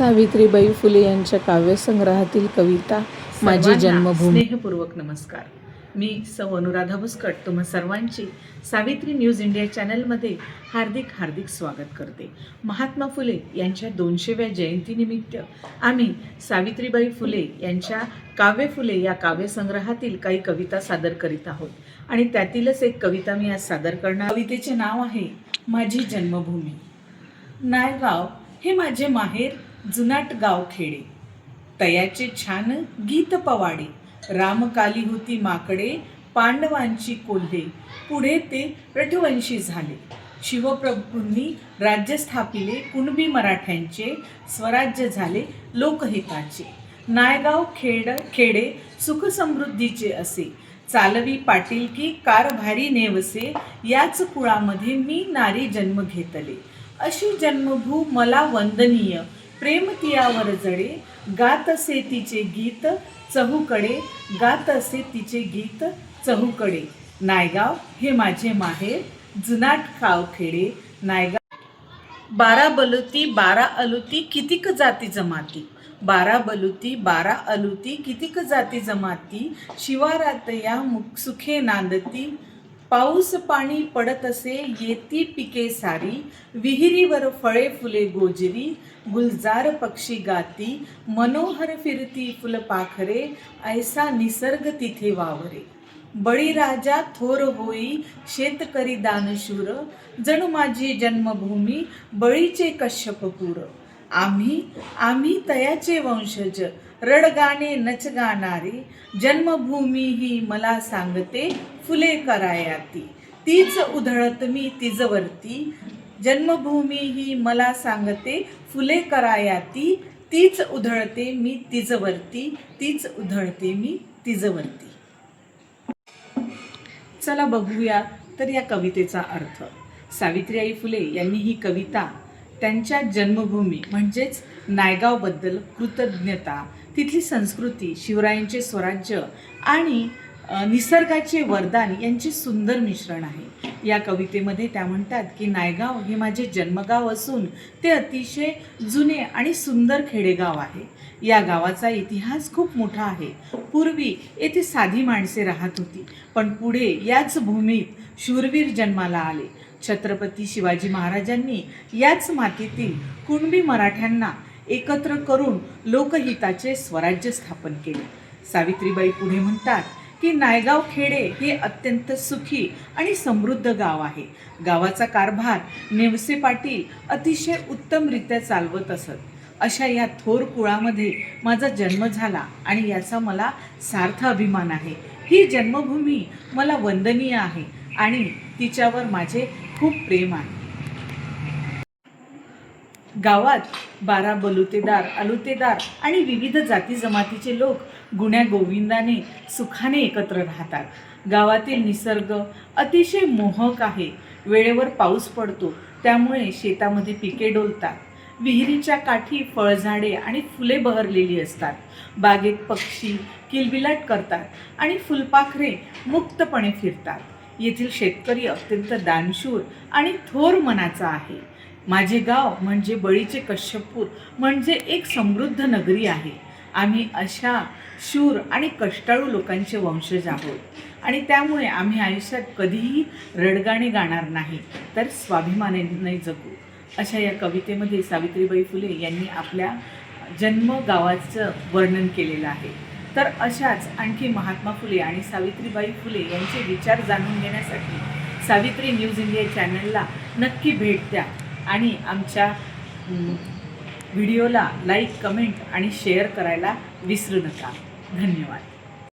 सावित्रीबाई फुले यांच्या काव्यसंग्रहातील कविता माझी जन्मभूमी. स्नेहपूर्वक नमस्कार. मी सौ अनुराधा भुस्कट तुम्हा सर्वांची सावित्री न्यूज इंडिया चॅनलमध्ये हार्दिक स्वागत करते. महात्मा फुले यांच्या 200व्या जयंतीनिमित्त आम्ही सावित्रीबाई फुले यांच्या काव्य फुले या काव्यसंग्रहातील काही कविता सादर करीत आहोत आणि त्यातीलच एक कविता मी आज सादर करणार. कवितेचे नाव आहे माझी जन्मभूमी. नायगाव हे माझे माहेर, जुनाट गाव खेडे, तयाचे छान गीत पवाडे. रामकाली होती माकडे, पांडवांची कोल्हे, पुढे ते रठवंशी झाले. शिवप्रभूंनी राज्य स्थापिले, कुणबी मराठ्यांचे स्वराज्य झाले लोकहिताचे. नायगाव खेडे सुख समृद्धीचे असे, चालवी पाटीलकी कारभारी नेवसे. याच कुळामध्ये मी नारी जन्म घेतले, अशी जन्मभू मला वंदनीय. प्रेम तियावर जडे, गात असे तिचे गीत चहूकडे, गात असे तिचे गीत चहूकडे. नायगाव हे माझे माहेर, जुनाट गाव खेडे. नायगाव 12 बलुती 12 अलुती कितीक जाती जमाती. 12 बलुती 12 अलुती कितीक जाती जमाती. शिवारात या सुखे नांदती, पाऊस पाणी पडत असे येती पिके सारी. विहिरीवर फळे फुले गोजरी, गुलजार पक्षी गाती. मनोहर फिरती फुलपाखरे, ऐसा निसर्ग तिथे वावरे. बळीराजा थोर होई शेतकरी दानशूर, जणू माझी जन्मभूमी बळीचे कश्यपपूर. आम्ही तयाचे वंशज, रडगाणे नच गाणारे. जन्मभूमी ही मला सांगते फुले करायाती, तीच उधळत मी तिजवरती. जन्मभूमी ही मला सांगते फुले करायाती, तीच उधळते मी तिजवरती, तीच उधळते मी तिजवरती. चला बघूया तर या कवितेचा अर्थ. सावित्रीबाई फुले यांनी ही कविता त्यांच्या जन्मभूमी म्हणजेच नायगावबद्दल कृतज्ञता, तिथली संस्कृती, शिवरायांचे स्वराज्य आणि निसर्गाचे वरदान यांचे सुंदर मिश्रण आहे. या कवितेमध्ये त्या म्हणतात की नायगाव हे माझे जन्मगाव असून ते अतिशय जुने आणि सुंदर खेडेगाव आहे. या गावाचा इतिहास खूप मोठा आहे. पूर्वी येथे साधी माणसे राहत होती, पण पुढे याच भूमीत शूरवीर जन्माला आले. छत्रपती शिवाजी महाराजांनी याच मातीतील कुणबी मराठ्यांना एकत्र करून लोकहिताचे स्वराज्य स्थापन केले. सावित्रीबाई पुढे म्हणतात की नायगाव खेडे हे अत्यंत सुखी आणि समृद्ध गाव आहे. गावाचा कारभार नेवसे पाटील अतिशय उत्तमरित्या चालवत असत. अशा या थोर कुळामध्ये माझा जन्म झाला आणि याचा मला सार्थ अभिमान आहे. ही जन्मभूमी मला वंदनीय आहे आणि तिच्यावर माझे खूप प्रेम आहे. गावात 12 बलुतेदार, अलुतेदार आणि विविध जाती जमातीचे लोक गुण्या गोविंदाने सुखाने एकत्र राहतात. गावातील निसर्ग अतिशय मोहक आहे. वेळेवर पाऊस पडतो, त्यामुळे शेतामध्ये पिके डोलतात. विहिरीच्या काठी फळझाडे आणि फुले बहरलेली असतात. बागेत पक्षी किलबिलाट करतात आणि फुलपाखरे मुक्तपणे फिरतात. येथील शेतकरी अत्यंत दानशूर आणि थोर मनाचा आहे. माझे गाव म्हणजे बळीचे कश्यपपूर म्हणजे एक समृद्ध नगरी आहे. आम्ही अशा शूर आणि कष्टाळू लोकांचे वंशज आहोत आणि त्यामुळे आम्ही आयुष्यात कधीही रडगाणे गाणार नाही, तर स्वाभिमानाने जगू. अशा या कवितेमध्ये सावित्रीबाई फुले यांनी आपल्या जन्मगावाचं वर्णन केलेलं आहे. तर अशाच आणखी महात्मा फुले आणि सावित्रीबाई फुले यांचे विचार जाणून घेण्यासाठी सावित्री न्यूज इंडिया चॅनलला नक्की भेट द्या आणि आमच्या व्हिडिओला लाईक, कमेंट आणि शेअर करायला विसरू नका. धन्यवाद.